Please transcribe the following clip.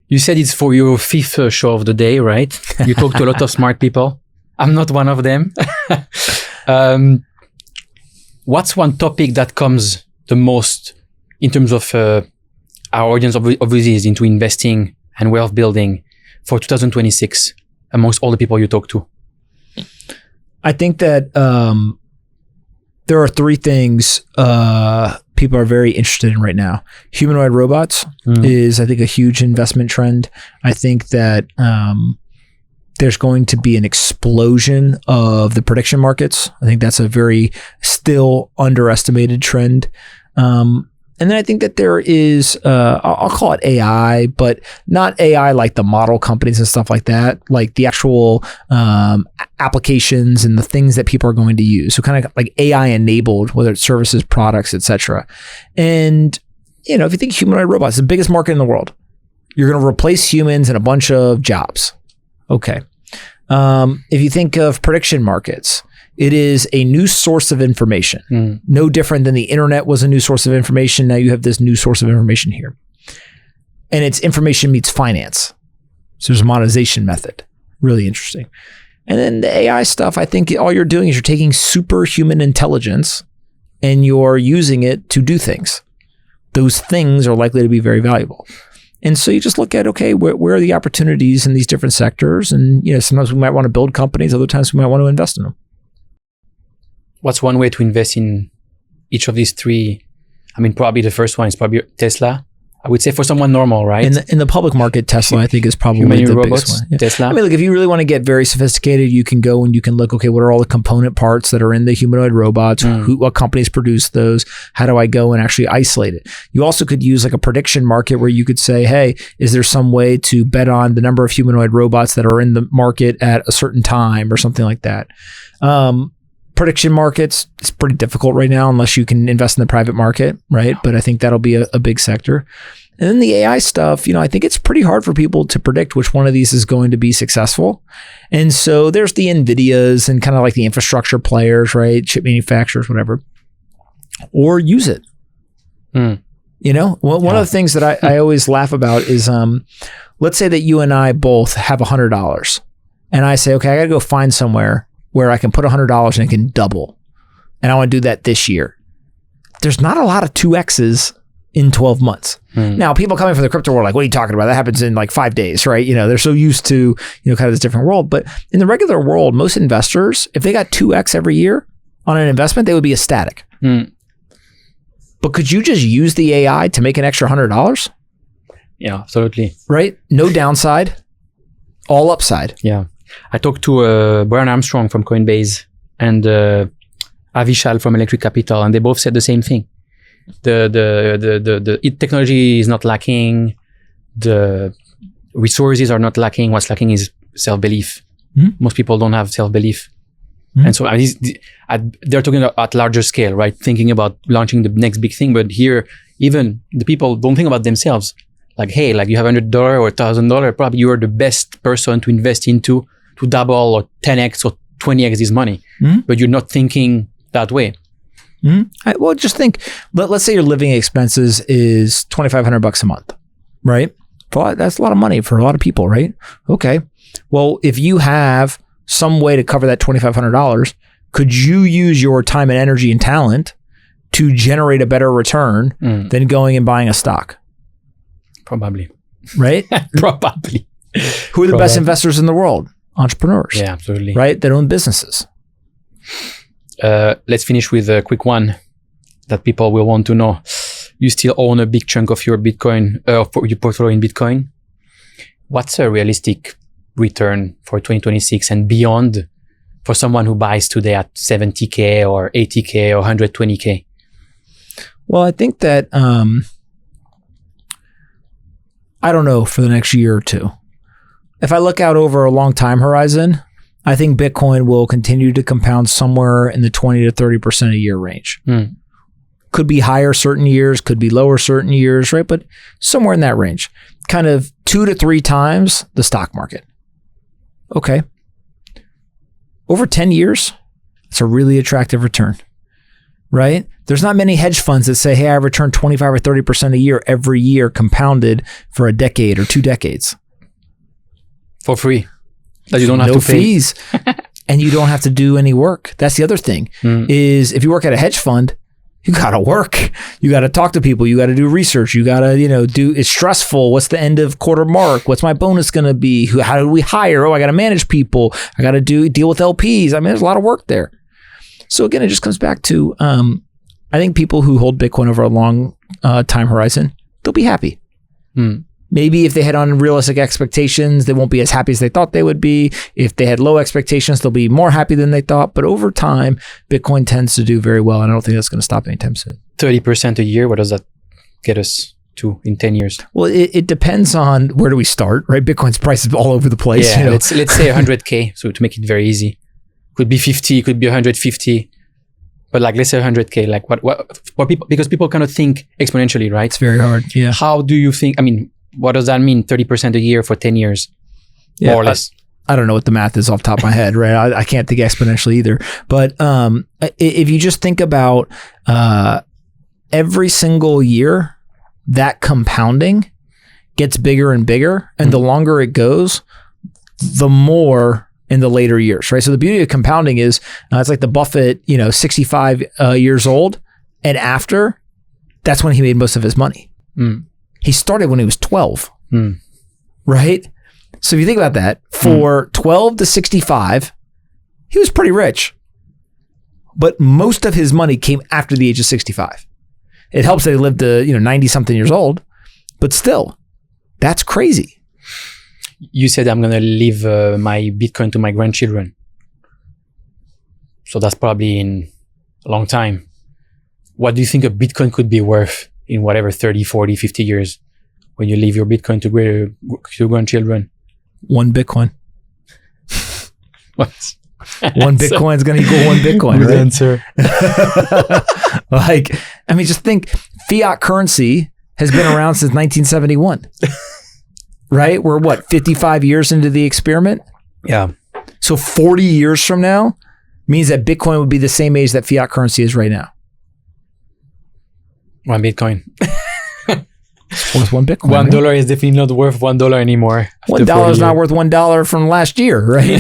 You said it's for your fifth show of the day, right? You talk to a lot of smart people. I'm not one of them. What's one topic that comes the most in terms of our audience obviously is into investing and wealth building for 2026 amongst all the people you talk to? I think that there are three things people are very interested in right now. Humanoid robots is, I think, a huge investment trend. I think that there's going to be an explosion of the prediction markets. I think that's a very still underestimated trend. And then I think that there is, I'll call it AI, but not AI like the model companies and stuff like that, like the actual applications and the things that people are going to use. So kind of like AI enabled, whether it's services, products, etc. And, you know, if you think humanoid robots, the biggest market in the world, you're going to replace humans in a bunch of jobs. Okay. If you think of prediction markets, it is a new source of information. No different than the internet was a new source of information. Now you have this new source of information here. And it's information meets finance. So there's a monetization method. Really interesting. And then the AI stuff, I think all you're doing is you're taking superhuman intelligence and you're using it to do things. Those things are likely to be very valuable. And so you just look at, okay, where are the opportunities in these different sectors? And, you know, sometimes we might want to build companies. Other times we might want to invest in them. What's one way to invest in each of these three? I mean, probably the first one is probably Tesla. I would say for someone normal, right? In the public market, Tesla, I think, is probably the biggest one. Yeah. Tesla. I mean, look, if you really want to get very sophisticated, you can go and you can look, okay, what are all the component parts that are in the humanoid robots? What companies produce those? How do I go and actually isolate it? You also could use like a prediction market where you could say, hey, is there some way to bet on the number of humanoid robots that are in the market at a certain time or something like that? Prediction markets, it's pretty difficult right now unless you can invest in the private market, right? But I think that'll be a big sector. And then the AI stuff, you know, I think it's pretty hard for people to predict which one of these is going to be successful. And so there's the NVIDIAs and kind of like the infrastructure players, right? Chip manufacturers, whatever. Or use it. You know, one of the things that I always laugh about is, let's say that you and I both have $100 and I say, okay, I got to go find somewhere where I can put $100 and it can double. And I want to do that this year. There's not a lot of 2Xs in 12 months. Now, people coming from the crypto world, like, what are you talking about? That happens in like 5 days, right? You know, they're so used to, you know, kind of this different world. But in the regular world, most investors, if they got 2X every year on an investment, they would be ecstatic. But could you just use the AI to make an extra $100? Yeah, absolutely. Right? No downside, all upside. Yeah. I talked to Brian Armstrong from Coinbase and Avishal from Electric Capital, and they both said the same thing. The technology is not lacking. The resources are not lacking. What's lacking is self-belief. Most people don't have self-belief. And so they're talking at larger scale, right? Thinking about launching the next big thing. But here, even the people don't think about themselves. Like, hey, like you have $100 or $1,000, probably you are the best person to invest into to double or 10x or 20x this money. But you're not thinking that way. Well, just think, let's say your living expenses is $2,500 a month, right? That's a lot of money for a lot of people, right? Okay. Well, if you have some way to cover that $2,500, could you use your time and energy and talent to generate a better return than going and buying a stock? Probably. Right? Probably. Who are the best investors in the world? Entrepreneurs. Yeah, absolutely. Right? That own businesses. Let's finish with a quick one that people will want to know. You still own a big chunk of your Bitcoin, your portfolio in Bitcoin. What's a realistic return for 2026 and beyond for someone who buys today at 70K or 80K or 120K? Well, I think that, I don't know, for the next year or two. If I look out over a long time horizon, I think Bitcoin will continue to compound somewhere in the 20 to 30% a year range. Could be higher certain years, could be lower certain years, right? But somewhere in that range, kind of 2 to 3 times the stock market. Okay. Over 10 years, it's a really attractive return. right? There's not many hedge funds that say, hey, I return 25 or 30% a year every year compounded for a decade or 2 decades. For free. That you don't have no to pay. fees. And you don't have to do any work. That's the other thing is if you work at a hedge fund, you got to work. You got to talk to people. You got to do research. You got to, it's stressful. What's the end of quarter mark? What's my bonus going to be? How do we hire? Oh, I got to manage people. I got to deal with LPs. I mean, there's a lot of work there. So again, it just comes back to, I think people who hold Bitcoin over a long time horizon, they'll be happy. Maybe if they had unrealistic expectations, they won't be as happy as they thought they would be. If they had low expectations, they'll be more happy than they thought. But over time, Bitcoin tends to do very well. And I don't think that's going to stop anytime soon. 30% a year, what does that get us to in 10 years? Well, it depends on where do we start, right? Bitcoin's price is all over the place. Yeah, let's say 100K. So to make it very easy. Could be 50, could be 150. But like, let's say 100K, like what people, because people kind of think exponentially, right? It's very hard. Yeah. How do you think, what does that mean? 30% a year for 10 years, more or less. I don't know what the math is off the top of my head, right? I can't think exponentially either. But if you just think about every single year, that compounding gets bigger and bigger. And the longer it goes, the more in the later years, right? So the beauty of compounding is it's like the Buffett, 65 years old. And after, that's when he made most of his money. He started when he was 12, right? So if you think about that, for 12 to 65, he was pretty rich. But most of his money came after the age of 65. It helps that he lived to 90-something years old, but still, that's crazy. You said I'm going to leave my Bitcoin to my grandchildren. So that's probably in a long time. What do you think a Bitcoin could be worth in whatever 30, 40, 50 years when you leave your Bitcoin to grandchildren? 1 Bitcoin. What? One Bitcoin is going to equal 1 Bitcoin, right? Answer. Just think fiat currency has been around since 1971, right? We're 55 years into the experiment? Yeah. So 40 years from now means that Bitcoin would be the same age that fiat currency is right now. 1 Bitcoin. It's worth 1 Bitcoin. $1 right? is definitely not worth $1 anymore. $1 is not worth $1 from last year, right?